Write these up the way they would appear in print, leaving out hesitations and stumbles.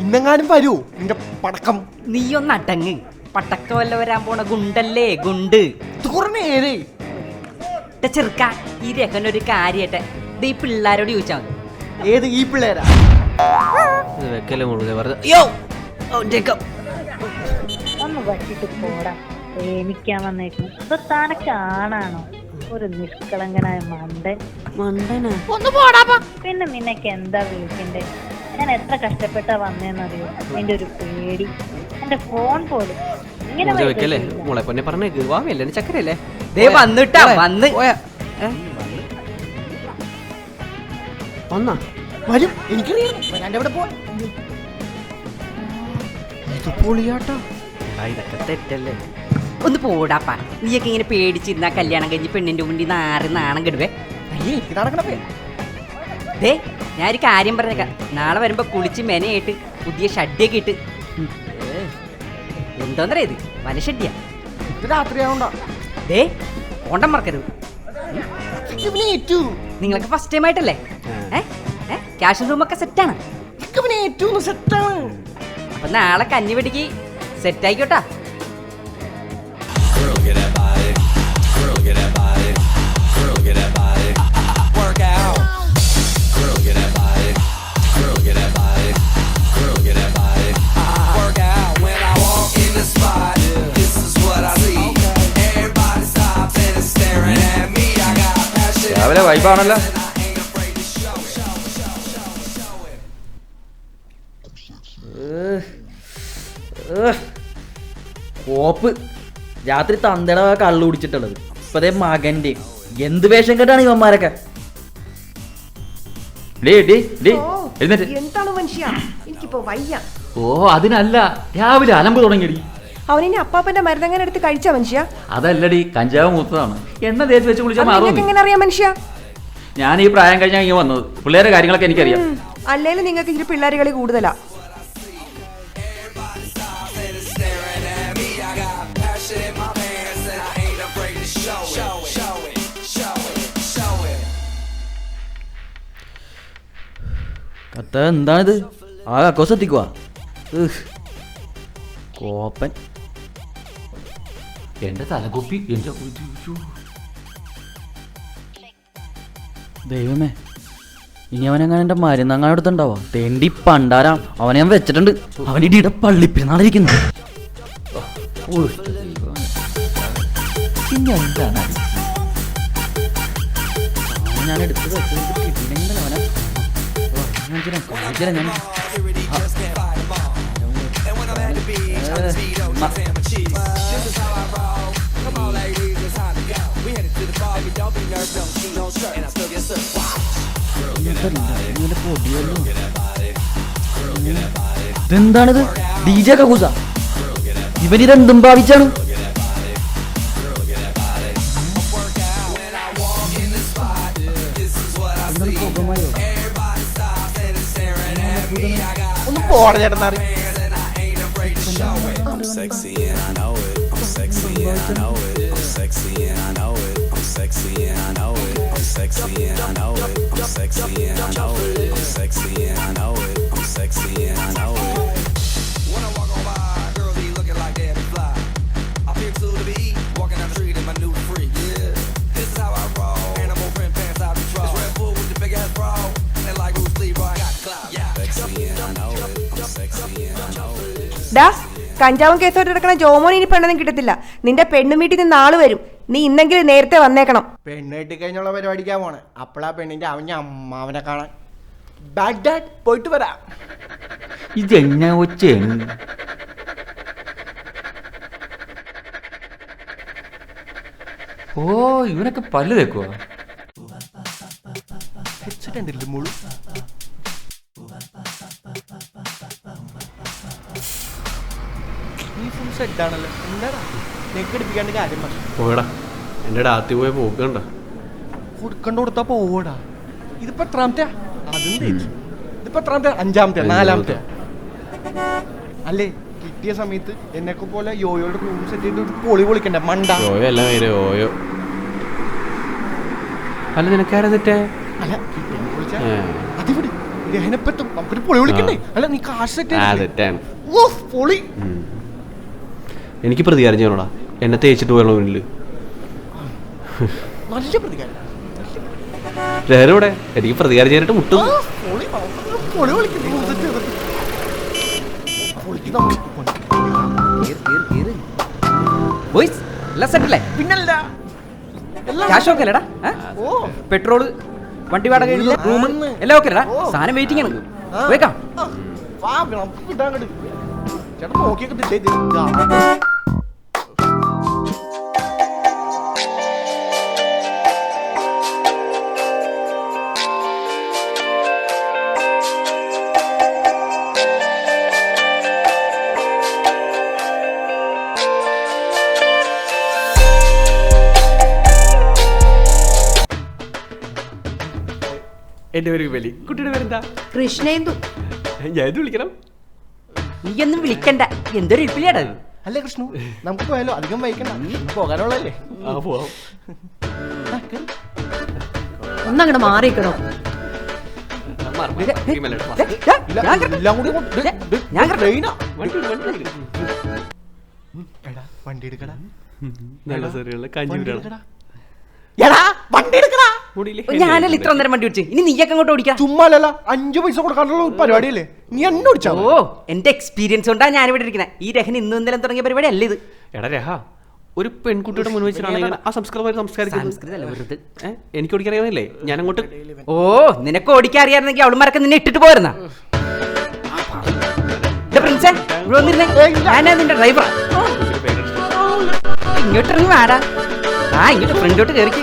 ഇന്നെങ്ങാനും വരൂ നിന്റെ പടക്കം. നീ ഒന്ന് അടങ്ങ്. പടക്കം വല്ല വരാൻ പോണ ഗുണ്ടല്ലേ ഗുണ്ട്. നേരെ ചെറുക്ക ഈ രഹനൊരു കാര്യട്ടെ ഈ പിള്ളേരോട് ചോദിച്ചാ മതി. ഏത് ഈ പിള്ളേരാ? ഒന്ന് വച്ചിട്ട് പോടാ. പ്രേമിക്കാൻ വന്നേക്കും താനെ കാണാണോ ഒരു നിഷ്കളങ്കനായ മണ്ടനാ. പിന്നെ നിനക്ക് എന്താ വിളിക്കണ്ടേ? ഞാൻ എത്ര കഷ്ടപ്പെട്ടാ വന്നേന്നറിയോ? എന്റെ ഒരു പേടി, എന്റെ ഫോൺ പോലും ഇങ്ങനെ ചക്കരല്ലേ വന്നിട്ടാ വന്ന് വരും. എനിക്കറിയാം വരാൻ്റെ അവിടെ പോവാൻ. ഇതൊക്കെ തെറ്റല്ലേ. ഒന്ന് പോടാപ്പാ. നീയൊക്കെ ഇങ്ങനെ പേടിച്ചിരുന്ന കല്യാണം കഴിഞ്ഞ് പെണ്ണിന്റെ മുന്നിൽ നാണം കെടുവേ. എനിക്ക് നടക്കണേ. ദേ ഞാനൊരു കാര്യം പറഞ്ഞേക്കാം. നാളെ വരുമ്പോ കുളിച്ച് മെനയായിട്ട് പുതിയ ഷഡ്ഡിയൊക്കെ ഇട്ട്. എന്തോന്നറിയ ഇത് വല ഷഡ്ഡിയാ. ഇത് രാത്രിയാവണ്ട. ദേ ഓണ്ടം മറക്കരുത്. നിങ്ങൾക്ക് ഫസ്റ്റ് ടൈം ആയിട്ടല്ലേ? ക്യാഷ് റൂമൊക്കെ സെറ്റാണ്. അപ്പൊ നാളെ കഞ്ഞി വെടിക്ക് സെറ്റ് ആയിക്കോട്ടാ. രാവിലെ വൈബാണല്ലോ. കോപ്പ് രാത്രി തന്തയുടെ കള്ളു കുടിച്ചിട്ടുള്ളത്. ഇപ്പതേ മകന്റെ എന്ത് വേഷം കേട്ടാണ് ഇവന്മാരൊക്കെ. എന്താണ് മനുഷ്യ? എനിക്കിപ്പോ വയ്യ. ഓ അതിനല്ല, രാവിലെ അലമ്പ് തുടങ്ങിയടി. അവനിനി അപ്പാപ്പന്റെ മരുന്നങ്ങനെ എടുത്ത് കഴിച്ച മനുഷ്യ? അതല്ലടി, കഞ്ചാവ് മൂത്തതാണ്. എണ്ണ തേച്ച് വെച്ച് കുളിച്ചാൽ മാറും. എങ്ങനെ അറിയാം മനുഷ്യ? ഞാൻ ഈ പ്രായം കഴിഞ്ഞാൽ ഇങ്ങനെ വന്നത്. പിള്ളേരുടെ കാര്യങ്ങളൊക്കെ എനിക്കറിയാം. അല്ലേലും നിങ്ങൾക്ക് ഇച്ചിരി പിള്ളേർ കളി കൂടുതലാ. കത്ത എന്താണിത്? ആ കക്കോസ് എത്തിക്കുവാ. കോപ്പൻ എന്റെ തലകുപ്പി. ദൈവമേ, ഇനി അവനെങ്ങനെ എന്റെ മരുന്നങ്ങനെ എടുത്തുണ്ടാവാ. തെണ്ടി പണ്ടാരാ. അവനെ ഞാൻ വെച്ചിട്ടുണ്ട്. അവനിടെ പള്ളിപ്പിരുന്നാളിരിക്കുന്നു. പിന്നെ എന്താണ് ഞാൻ എടുത്ത് വെച്ചിട്ടുണ്ടെങ്കിൽ അവനെ ഇതെന്താണിത്? DJ കക്കൂസ. ഇവനിതെന്തും ഭാവിച്ചാണ്. ഒന്ന് പോടാ ചേട്ടന്മാർ. ഡാ, കഞ്ചാവും കേസോട്ട് എടുക്കണ ജോമോൻ ഇനി പെണ്ണൊന്നും കിട്ടത്തില്ല. നിന്റെ പെണ്ണും വീട്ടിൽ നിന്ന് ആള് വരും. നീ ഇന്നെങ്കിലും നേരത്തെ വന്നേക്കണം. പെണ്ണ് കെട്ടി കഴിഞ്ഞുള്ള പരിപാടിക്കാൻ പോണേ. അപ്പളാ പെണ്ണിന്റെ അവന്റെ അമ്മാവനെ കാണാൻ. ബാഡ് ഡാഡ്, പോയിട്ട് വരാം. ഇതെങ്ങനെ ഒച്ചയാണ്? ഓ ഇവനൊക്കെ പല്ല് തേക്കുവാ. മുഴു സെറ്റാണല്ലോ. എന്താടാ നെക്കടിപ്പിക്കാണ്ട് കാര്യം പറഞ്ഞു പോയടാ. എൻ്റെ രാത്രി പോയ പോക്കണ്ട. കൊടുക്കണ്ട കൊടുത്താ പോവടാ. ഇതിപ്പോ എത്രാമത്തെ? അതും തേച്ചു. ഇതിപ്പോ എത്രാമത്തെ? അഞ്ചാമത്തെ, നാലാമത്തെ അല്ലേ? കിട്ടിയ സമയത്ത് എന്നെയൊക്കെ പോലെ യോയോയുടെ റൂം സെറ്റ് ചെയ്ത് പൊളി പൊളിക്കണ്ടേ മണ്ട. ഓയോ അല്ല മേലെ ഓയോ. അല്ല നിനക്കാരാ തെറ്റേ? അല്ല അതിവിടെ രഹനപ്പെത്തും നമുക്കൊരു പൊളി വിളിക്കണ്ടേ? അല്ല നീ കാശ് സെറ്റ് തെറ്റാണ്. പൊളി. എനിക്ക് പ്രതികാരം ചെയ്യണോടാ, എന്നെ തേച്ചിട്ട് പോയണോ വീട്ടില്. നല്ല പ്രതികാരം. രഹനോടെ എനിക്ക് പ്രതികാരം ചെയ്യാനായിട്ട് മുട്ടും. പൊളി പൊളി വിളിക്കണ്ടേ? ബോയ്സ് എല്ലാം സെറ്റല്ലേ? പിന്നല്ല ക്യാഷ് ഒക്കെ അല്ലേടാ? പെട്രോള്, വണ്ടി വാടക, റൂം എല്ലാം ഓക്കെ അല്ലടാ? സാധനം വെയിറ്റിംഗ് ആണ്. വേക്കാം. നമുക്ക് കിട്ടാൻ കണ്ട് ചേട്ടാ നോക്കിയൊക്കെ. എന്റെ പേര് വിമലി. കുട്ടിയുടെ പേരെന്താ? കൃഷ്ണേന്ദു. ഞാൻ ഇത് വിളിക്കണം. നീ ഒന്നും വിളിക്കണ്ട, എന്തൊരു ഇപ്പിളിയാടാ. അല്ലേ കൃഷ്ണു, നമുക്ക് പോയാലോ? അധികം വൈകണ്ട, പോകാനുള്ളതല്ലേ. പോവാം. ഒന്നങ്ങട് മാറിക്കണോ? എല്ലാം കൂടി ഞാൻ വണ്ടി എടുക്കടാ. നല്ല സെറിയുള്ള കാഞ്ചീപുരാണ്. വണ്ടി എടുക്കടാ. ഞാനല്ല ഇത്ര നേരം വണ്ടി ഓടിച്ചു, ഇനി നീയൊക്കെ അങ്ങോട്ട് ഓടിക്കാം. ചുമ്മാല്ല 5 പൈസ കൊടുക്കാനുള്ള പരിപാടിയല്ലേ? നീ എന്നെ ഓടിച്ചാ? ഓ, എന്റെ എക്സ്പീരിയൻസ് കൊണ്ടാ ഞാൻ ഇവിടെ ഇരിക്കുന്നത്. ഈ രഹൻ ഇന്നും ഇന്നലെ തുടങ്ങിയ പരിപാടി അല്ല ഇത്. എടാ രഹ, ഒരു പെൺകുട്ടിയുടെ മുൻ വെച്ചിട്ടാണെങ്കിൽ ആ സംസ്കൃതമായി സംസ്കാരിക്കുന്നത് എനിക്ക് ഓടിക്കറിയാവുന്നില്ലേ? ഞാൻ അങ്ങോട്ട്. ഓ, നിനക്ക് ഓടിക്കാൻ അറിയാമെങ്കിൽ അവളുമാരൊക്കെ നിന്നെ ഇട്ടിട്ട് പോരുന്ന പ്രിൻസേ, ഇവിടെ വന്നിരുന്നേ. ഞാനാ നിന്റെ ഡ്രൈവറാ. ഇങ്ങോട്ട് ഇറങ്ങി വാടാ. ഇങ്ങോട്ട് ഫ്രണ്ടോട്ട് കയറിക്ക്.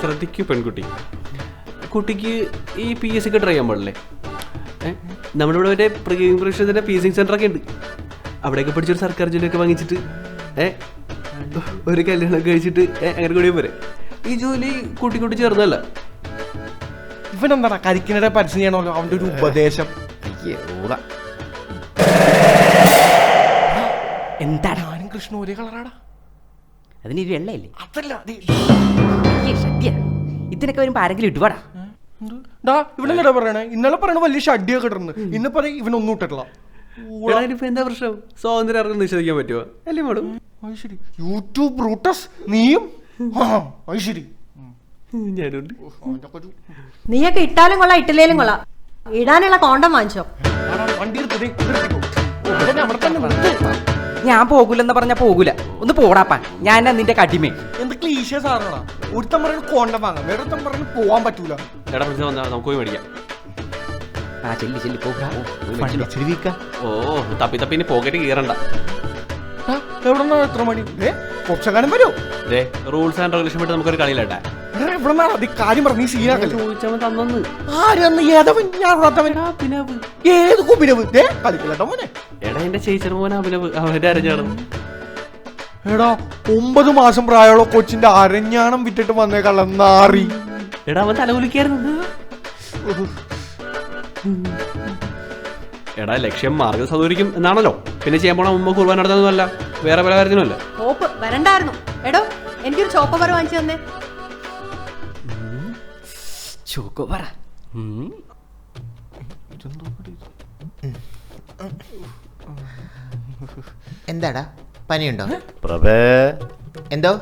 ശ്രദ്ധിക്കൂ പെൺകുട്ടി, കുട്ടിക്ക് ഈ PSC ഒക്കെ ട്രൈ ചെയ്യാൻ പാടില്ലേ? നമ്മുടെ ഇവിടെ മറ്റേ പ്രീപ്രേഷൻ്റെ PSC സെൻ്ററൊക്കെ ഉണ്ട്. അവിടെയൊക്കെ പഠിച്ചൊരു സർക്കാർ ജോലിയൊക്കെ വാങ്ങിച്ചിട്ട് ഒരു കല്യാണം കഴിച്ചിട്ട് അങ്ങനെ കൂടി പോരെ. ഈ ജോലി കൂട്ടി ചേർന്നല്ല. ഇവനെന്താ കരിക്കിനിടെ പരസ്യം ചെയ്യണമല്ലോ, അവന്റെ ഒരു ഉപദേശം. എന്താടാ? ഞാനും കൃഷ്ണ ഒരേ കളറാടാ. അതിന് വെള്ളയില്ലേ? അതല്ല ഇതിനൊക്കെ വരുമ്പോ ആരെങ്കിലും ഇട്ടുവാടാ. ഇവിടെ പറയണേ, ഇന്നലെ പറയണ വലിയ ഷഡ്ഡിയൊക്കെ ഇട്ടിരുന്നു, ഇന്ന് പറയും ഇവനൊന്നും ഇട്ടിട്ടില്ല. എന്താ പ്രശ്നം? സ്വാതന്ത്ര്യം ആർക്കും നിഷേധിക്കാൻ പറ്റുമോ? അല്ലേ മാഡം? ശരി. യൂട്യൂബ് ബ്രൂട്ടസ് നീയും. ശരി, ഞാനുണ്ട്. നീയൊക്കെ ഇട്ടാലും കൊള്ളാം ഇട്ടില്ലേലും കൊള്ളാം. ഇടാനുള്ള കോണ്ടം വാങ്ങിച്ചോ? വണ്ടി അവിടെ തന്നെ നിർത്ത്. ഞാൻ പോകൂലെന്ന് പറഞ്ഞാ പോകൂല. ഒന്ന് പോടാപ്പാ, ഞാൻ നിന്റെ കടിമേ. എന്ത് ക്ലീശ സാധനടാ. ഒരുത്തൻ പറയുന്നത് കോണ്ടം വാങ്ങാം, വേറൊരുത്തൻ പറഞ്ഞു പോവാൻ പറ്റൂല. എടാ ഫ്രണ്ട്സ് വന്നാൽ നമുക്ക് പോയി മേടിക്കാം. ചെല്ലി ഓ, തപ്പി ഇനി പോക്കറ്റ് കീറണ്ട. എവിടെ എത്ര മണി? കുറച്ചെങ്ങാനും വരൂ. റൂൾസ് ആൻഡ് റെഗുലേഷൻ വിട്ട് നമുക്കൊരു കളിയിലട്ടെ. എവിടെ കാര്യം പറഞ്ഞു സീനാക്കല്ലേ? ചോദിച്ചവൻ തന്നു. ആര് ഏതവൻ? ഞാൻ അഭിനവ്. ഏത് കുബിനവ്? കളിക്കല്ലോ മോനെ. എടാ എന്റെ ചേച്ചിയുടെ മോനെ അഭിനവ്, അവന്റെ അരഞ്ഞാണ്. എടാ 9 മാസം പ്രായമുള്ള കൊച്ചിന്റെ അരഞ്ഞാണം വിറ്റിട്ട് വന്നേക്കള്ള നാറി. എടാ അവൻ തലകുലിക്കായിരുന്നു. എടാ ലക്ഷ്യം മാർഗം സൗകര്യം എന്നാണല്ലോ. പിന്നെ ചെയ്യാൻ പോണ മുമ്പ് കുർബാന നടത്തുന്നതല്ല, വേറെ പല കാര്യത്തിനുമല്ല. ചോപ്പ് വരണ്ടായിരുന്നു. എടോ, എനിക്കൊരു ചോപ്പർ വാങ്ങിച്ചു തന്നെ. ചോക്കോ പറ. എന്താടാ, പനിയുണ്ടോ? പ്രഭേ, എന്തോ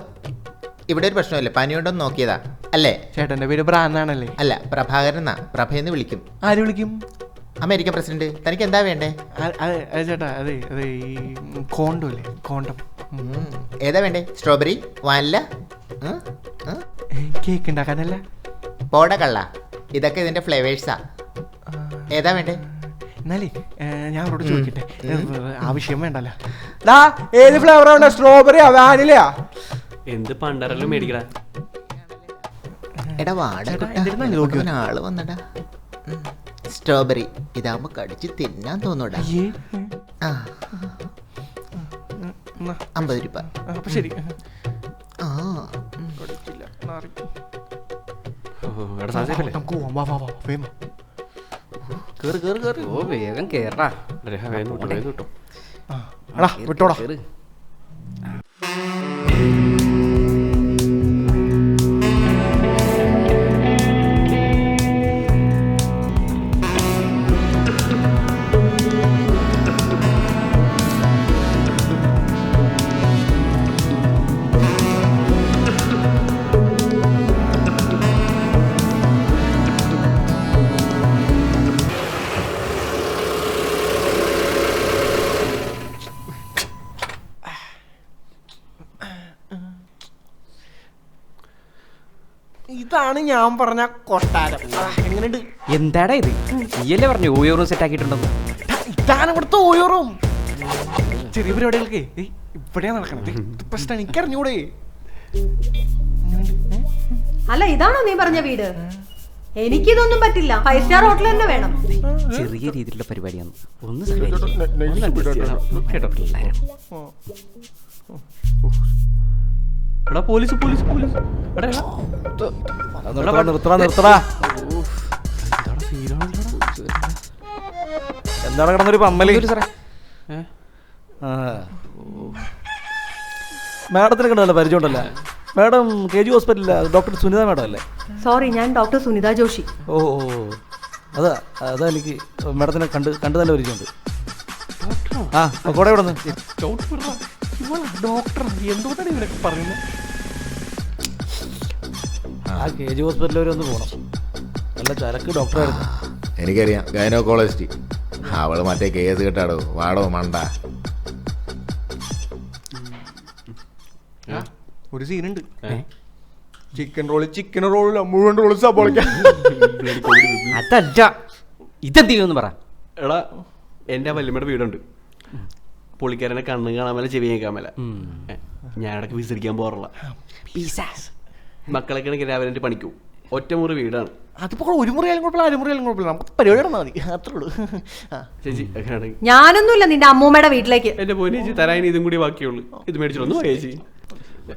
ഇവിടെ ഒരു പ്രശ്നമല്ലേ? പനിയുണ്ടോന്ന് നോക്കിയതാ അല്ലേ? ചേട്ടന്റെ പേര് ബ്രാന്നാണല്ലേ? അല്ല, പ്രഭാകരൻ എന്നാ. പ്രഭയെന്ന് വിളിക്കും. ആര് വിളിക്കും? American president. തനിക്ക് എന്താ വേണ്ടേ? ചേട്ടാ അതെ അതെ, ഈ കോണ്ടം അല്ലേ? കോണ്ടം. ഏതാ വേണ്ടേ? സ്ട്രോബെറി, വാനില, കേക്ക് ഉണ്ടാക്കാനല്ല? പോട കള്ള, ഇതൊക്കെ ഇതിന്റെ ഫ്ലേവേഴ്സാ. ഏതാ വേണ്ടേ? എന്നാലേ ഞാൻ അവരോട് ചോദിക്കട്ടെ, ആവശ്യം വേണ്ടല്ലോ. ഏത് ഫ്ലേവറാ വേണ്ട? സ്ട്രോബെറിയാ വാനിലയാ? എന്ത് പണ്ടരല്ലോ മേടിക്കടാ. എടാ വാടക ആള് വന്നടാ. സ്ട്രോബെറി ഇതാകുമ്പോ കടിച്ച് തിന്നാൻ തോന്നൂടാ. 50 രൂപ. അപ്പൊ ശരി. നമുക്ക് പോവാം. വാ വാ വാ, വേഗം കേറ്. ഓ, വേഗം കേറാ. വിട്ടോടാ. ഇതാണ് ഞാൻ പറഞ്ഞ കൊട്ടാരം. എങ്ങനെയുണ്ട്? എന്താടാ ഇത്? നീയല്ലേ പറഞ്ഞു ഓയോറും സെറ്റ് ആക്കിയിട്ടുണ്ടെന്ന്. ഇതാണ് ഇവിടുത്തെ ഓയോറും. ചെറിയ പരിപാടികൾക്ക് ഇവിടെയാ നടക്കണത്. പ്രശ്നം എനിക്കറിഞ്ഞൂടെ. അല്ല ഇതാണോ നീ പറഞ്ഞ വീട്? എനിക്കിതൊന്നും പറ്റില്ല. 5 സ്റ്റാർ ഹോട്ടൽ തന്നെ വേണം. ചെറിയ രീതിയിലുള്ള പരിപാടിയാണ്. ഒന്ന് കേട്ടോ പിള്ളേരെ. എടാ പോലീസ് പോലീസ് പോലീസ്. നിർത്തടാ. എന്താണ് കിടന്നൊരു പമ്മല്? മാഡത്തിന് കണ്ടല്ലോ പരിചയമുണ്ടല്ലോ. മാഡം KG ഹോസ്പിറ്റലിലെ ഡോക്ടർ സുനിത മാഡം അല്ലേ? സോറി, ഞാൻ ഡോക്ടർ സുനിത ജോഷി. ഓ അതാ എനിക്ക് മാഡത്തിനെ കണ്ട് നല്ല പരിചയമുണ്ട്. ആ കൂടെ ഇവിടെ നിന്ന് ഡോക്ടർ എന്തുകൊണ്ടാണ് ഇവരൊക്കെ പറയുന്നത്? ആ KG ഹോസ്പിറ്റലിൽ വരെ ഒന്ന് പോകണം. നല്ല ചരക്ക് ഡോക്ടറായിരുന്നു. എനിക്കറിയാം, ഗൈനോക്കോളജിസ്റ്റ്. അവള് മറ്റേ കേസ് കേട്ടാടോ. വാടോ മണ്ട. ഒരു സീനുണ്ട്. ചിക്കൻ റോളില്ല, മുഴുവൻ റോള് സബോളിക്ക. അതല്ല, ഇതെന്ത് ചെയ്യുമെന്ന് പറ. എടാ എൻ്റെ വല്യമ്മയുടെ വീടുണ്ട്. പുള്ളിക്കാരനെ കണ്ണ് കാണാൻ മേല ചെവി കേൾക്കാൻ മേല. ഞാൻ ഇടയ്ക്ക് വിസിരിക്കാൻ പോകാറില്ല. മക്കളൊക്കെ ആണെങ്കിൽ രാവിലെ പണിക്കൂ. ഒറ്റമുറി വീടാണ്. അതിപ്പോ ഒരു മുറിയാലും കുഴപ്പമില്ല, അരമുറിയാലും കുഴപ്പമില്ല. നമുക്ക് പരിപാടി നടന്നാൽ മതി, അത്രേ ഉള്ളൂ. ചേച്ചി അങ്ങനെയാണെങ്കിൽ ഞാനൊന്നുമില്ല നിന്റെ അമ്മൂമ്മയുടെ വീട്ടിലേക്ക്. എൻ്റെ പോയി ചേച്ചി തരാൻ ഇതും കൂടി ബാക്കിയുള്ളൂ. ഇത് മേടിച്ചോളൂ ചേച്ചി.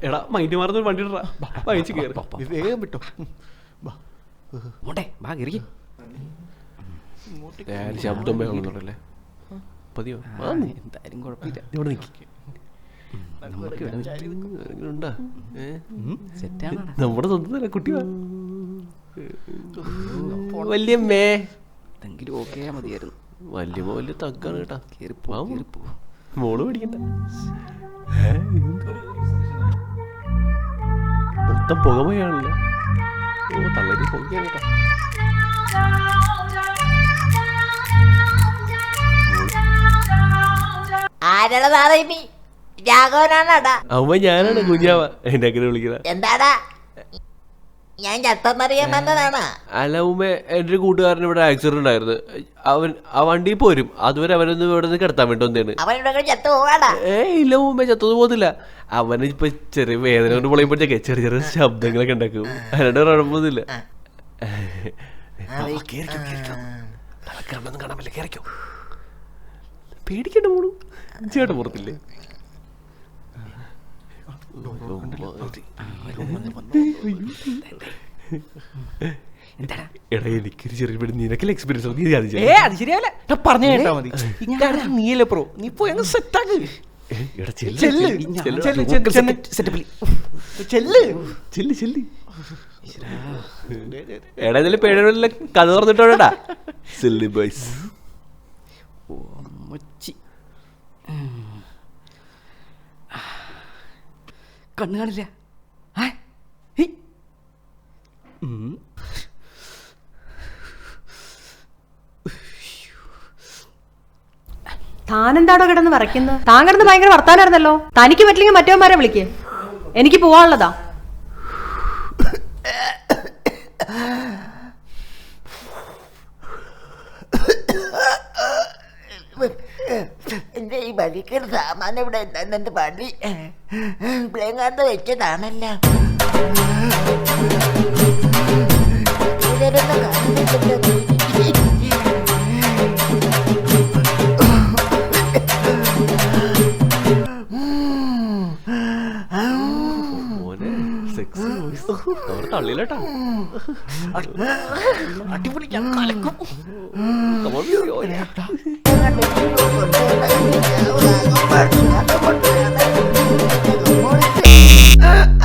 എടാ മൈൻഡ് മാറുന്ന വണ്ടി ഇടാ. വായിച്ച് കയറി വേഗം വിട്ടോ. ശബ്ദം വേണമെന്നുള്ളല്ലേ? പതിയോ എന്തായാലും കുഴപ്പമില്ല. ഇവിടെ നിൽക്കി. നമ്മുടെ സ്വന്തം കുട്ടി വല്യമ്മേ. എന്തെങ്കിലും ഓക്കെ മതിയായിരുന്നു. വല്യമ്മ വലിയ തക്കാണ് കേട്ടാ. മോള് പഠിക്കണ്ട. മൊത്തം പുകമയാണല്ലോ. ഓ തള്ളി പുകയാണ് കേട്ടാ. അമ്മ ഞാനാണ് കുഞ്ഞാവ. എന്നെ അങ്ങനെ വിളിക്കുന്നത് എന്താടാ? ഞാൻ ചട്ടെന്നറിയാൻ വന്നതാണ്. അല്ല ഉമ്മ, എൻ്റെ ഒരു കൂട്ടുകാരന് ഇവിടെ ആക്സിഡന്റ് ആയിരുന്നു. അവൻ ആ വണ്ടി പോരും. അതുവരെ അവനൊന്ന് ഇവിടെ നിന്ന് കിടത്താൻ വേണ്ടി ഒന്നാണ്. ഇല്ല ഉമ്മ, ചത്തൊന്നും പോകുന്നില്ല. അവന് ഇപ്പൊ ചെറിയ വേദന കൊണ്ട് പൊളിയുമ്പോഴത്തേക്ക് ചെറിയ ചെറിയ ശബ്ദങ്ങളൊക്കെ ഉണ്ടാക്കും. അതിനോട് കുഴപ്പമൊന്നുമില്ല. കാണാൻ പറ്റില്ല. കേറിക്കോ, പേടിക്കണ്ട മോളൂ. ചേട്ടൻ പുറത്തില്ലേ? എടാ എനിക്കൊരു ചെറിയ പേടി. നിനക്കല്ല എക്സ്പീരിയൻസ്. നീ അത് ശരിയാവില്ല. പറഞ്ഞു കേട്ടാ മതി. നീയല്ലേ പ്രോ, നീ പോയി അങ്ങ് സെറ്റാക്ക്. എടാ ഇതിൽ പേടിയുള്ള കഥ തുറന്നിട്ടോടാ. Silly boys. കണ്ണു കാണില്ല. താനെന്താടോ കിടന്ന് വരയ്ക്കുന്നത്? താൻ കിടന്ന് ഭയങ്കര വർത്താനായിരുന്നല്ലോ. തനിക്ക് പറ്റില്ലെങ്കിൽ മറ്റവന്മാരെ വിളിക്ക്. എനിക്ക് പോവാനുള്ളതാ. എന്റെ ഈ ബലിക്കൊരു സാമാനം ഇവിടെ എന്താ പണി? പ്ലേങ്ങാത്ത വെച്ചതാണല്ലോ. തള്ളിയില്ലട്ടാ. അടിപൊളിക്കാൻ കലക്കും.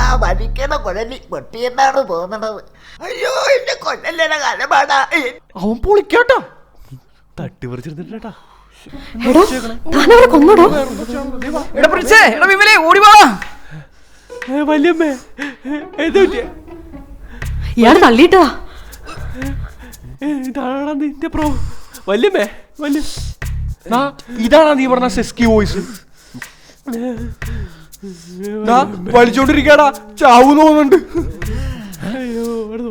ആ വടിക്കണ കുഴലി പൊട്ടിയെന്നാണ് തോന്നണത്. അയ്യോ എന്റെ കൊല്ലല്ലേടെ കലപാടാ. അവൻ പൊളിക്കാട്ടോ. തട്ടി പറിച്ചിരുന്നിട്ടാ. വല്യമ്മേ ഇയാള് തള്ളിട്ടാ. ഇതാണ് നിന്റെ പ്രോ. വല്യമ്മേ ഇതാണാ നീ പറഞ്ഞ സെസ്കി വോയിസ്? വലിച്ചോണ്ടിരിക്കാടാ, ചാവൂന്ന് തോന്നുന്നുണ്ട്. അയ്യോ ഡോ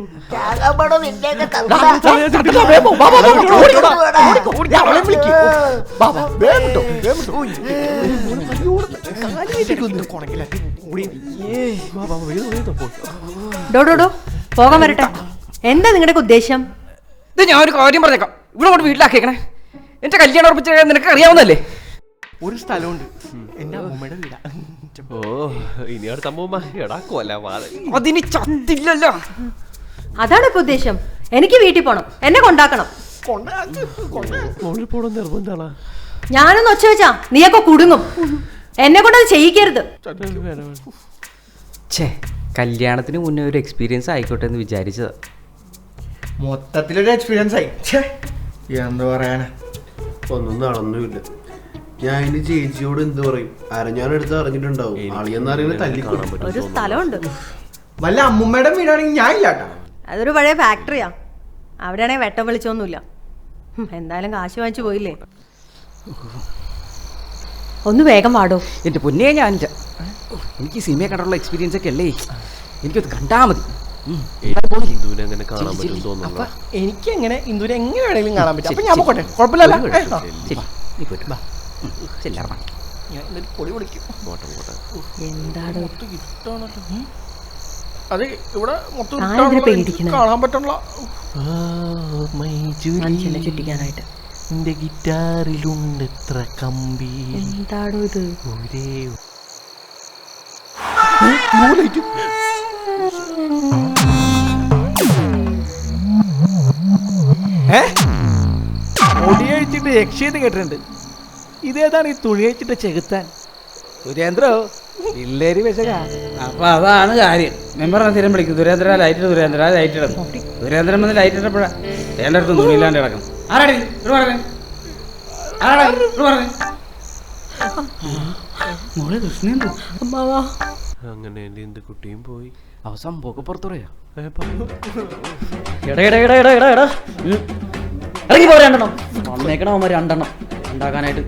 പോകാൻ വരട്ടെ. എന്താ നിങ്ങളുടെ ഉദ്ദേശം? ഇത് ഞാൻ ഒരു കാര്യം പറഞ്ഞേക്കാം, ഇവിടെ കൊണ്ട് വീട്ടിലാക്കിയേക്കണേ. എന്റെ കല്യാണം ഉറപ്പിച്ച നിനക്ക് അറിയാവുന്നല്ലേ? ഒരു സ്ഥലമുണ്ട്, എന്റെ അമ്മൂമ്മയുടെ വീടാ. ഓ ഇനി അടുത്ത അമ്മൂമ്മ എടാക്കോല്ല അതിന് ചത്തില്ലല്ലോ. അതാണ് ഇപ്പൊ ഉദ്ദേശം. എനിക്ക് വീട്ടിൽ പോണം, എന്നെ കൊണ്ടാക്കണം. മോളിൽ പോണം നിർബന്ധാണാ? ഞാനൊന്ന് ഒച്ച വെച്ചാ നീയൊക്കെ കുടുങ്ങും. എന്നെ കൊണ്ടത് ചെയ്യിക്കരുത്. ഛേ, കല്യാണത്തിന് മുന്നേ ഒരു എക്സ്പീരിയൻസ് ആയിക്കോട്ടെ എന്ന് വിചാരിച്ചതാ. മൊത്തത്തിലൊരു എക്സ്പീരിയൻസ് ആയി. എന്താ പറയാനാ, ഒന്നും നടന്നുമില്ല. ഞാൻ ഇനി ചേച്ചിയോട് എന്ത് പറയും? അരഞ്ഞാനെടുത്ത് അറിഞ്ഞിട്ടുണ്ടാവും. ആളിയെന്നറിയാൻ തല്ലി കാണാൻ പറ്റും. ഒരു സ്ഥലമുണ്ട്, വല്ല അമ്മൂമ്മയുടെ വീടാണെങ്കിൽ ഞാൻ ഇല്ലാട്ടാ. അതൊരു പഴയ ഫാക്ടറിയാ. അവിടെയാണെങ്കിൽ വെട്ടം വിളിച്ചൊന്നുമില്ല. എന്തായാലും കാശ് വാങ്ങിച്ചു പോയില്ലേ. ഒന്ന് വേഗം വാടോ. എന്റെ പൊന്നേ, ഞാനില്ല. എനിക്ക് സിനിമയെ കണ്ടുള്ള എക്സ്പീരിയൻസ് ഒക്കെ അല്ലേ, എനിക്കത് കണ്ടാ മതി. ഹിന്ദുവിനെ അങ്ങനെ കാണാൻ പറ്റും തോന്നുന്നു. അപ്പൊ എനിക്ക് എങ്ങനെ ഇന്ദുരെ എങ്ങനെ വേണമെങ്കിലും കാണാൻ പറ്റും. അപ്പൊ ഞാൻ പോട്ടെ, കുഴപ്പമില്ലല്ലോ. ഞാൻ പൊളി വിളിക്കും. എന്താണ് അത് ഇവിടെ മൊത്തം കാണാൻ പറ്റണല്ലോ. ചുറ്റിക്കാനായിട്ട് എന്റെ ഗിറ്റാറിലുണ്ട് എത്ര കമ്പി. എന്താണോ ഇത്? ഒരേ ഒടിയഴിച്ചിട്ട് യക്ഷിയെന്ന് കേട്ടിട്ടുണ്ട്. ഇതേതാണ് ഈ തുണി അഴിച്ചിട്ട് ചെകുത്താൻ? സുരേന്ദ്രോ പിള്ളേര് വിശക. അപ്പൊ അതാണ് കാര്യം. മെമ്പറിനെ സ്ഥിരം വിളിക്കും, സുരേന്ദ്ര ലൈറ്റ് ഇടും, സുരേന്ദ്ര ലൈറ്റ് ഇടും. സുരേന്ദ്രൻ വന്ന് ലൈറ്റ് ഇട്ടപ്പോഴാ എന്റെ അടുത്ത് തുണിയില്ലാണ്ട് കിടക്കണം. ആരാടി മോളെ കൃഷ്ണുണ്ടോ? അങ്ങനെ എന്റെ എന്ത് കുട്ടിയും പോയി. അവസാനം പോക്ക് പുറത്തു പറയാ. ഇറങ്ങി പോരാ രണ്ടെണ്ണം വന്നേക്കണം. അവന്മാർ രണ്ടെണ്ണം ഉണ്ടാക്കാനായിട്ട്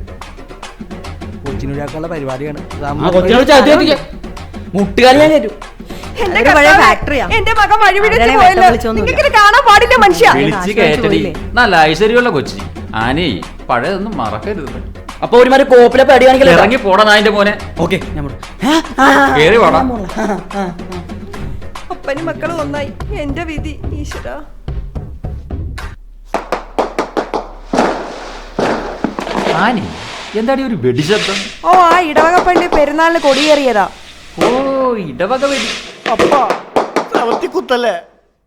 കൊച്ചിനൊരാക്കുള്ള പരിപാടിയാണ്. മുട്ടുകാലി ഞാൻ കയറ്റും. എന്റെ മകൻ വഴിപിടിച്ച് കാണാൻ പാടില്ല മനുഷ്യ. വിളിച്ച് കയറ്റടി. നല്ല ഐശ്വര്യമുള്ള കൊച്ചി. ആനേ പഴയതൊന്നും മറക്കരുത്. അപ്പൊ ഒരുമാതിരി കോപ്പിലെ പടി കാണിക്കല. ഇറങ്ങി പോടാ നായിന്റെ മോനെ. ഓക്കെ ഞാൻ കേറി പോടാ. അപ്പനും മക്കളും ഒന്നായി. എന്റെ വിധി ഈശ്വര. ആനി എന്താടി ഒരു വെടിശബ്ദം? ഓ, ആ ഇടവകപ്പള്ളി പെരുന്നാളിന് കൊടിയേറിയതാ. ഓ ഇടവക വെടി. അപ്പ കുത്തല്ലേ?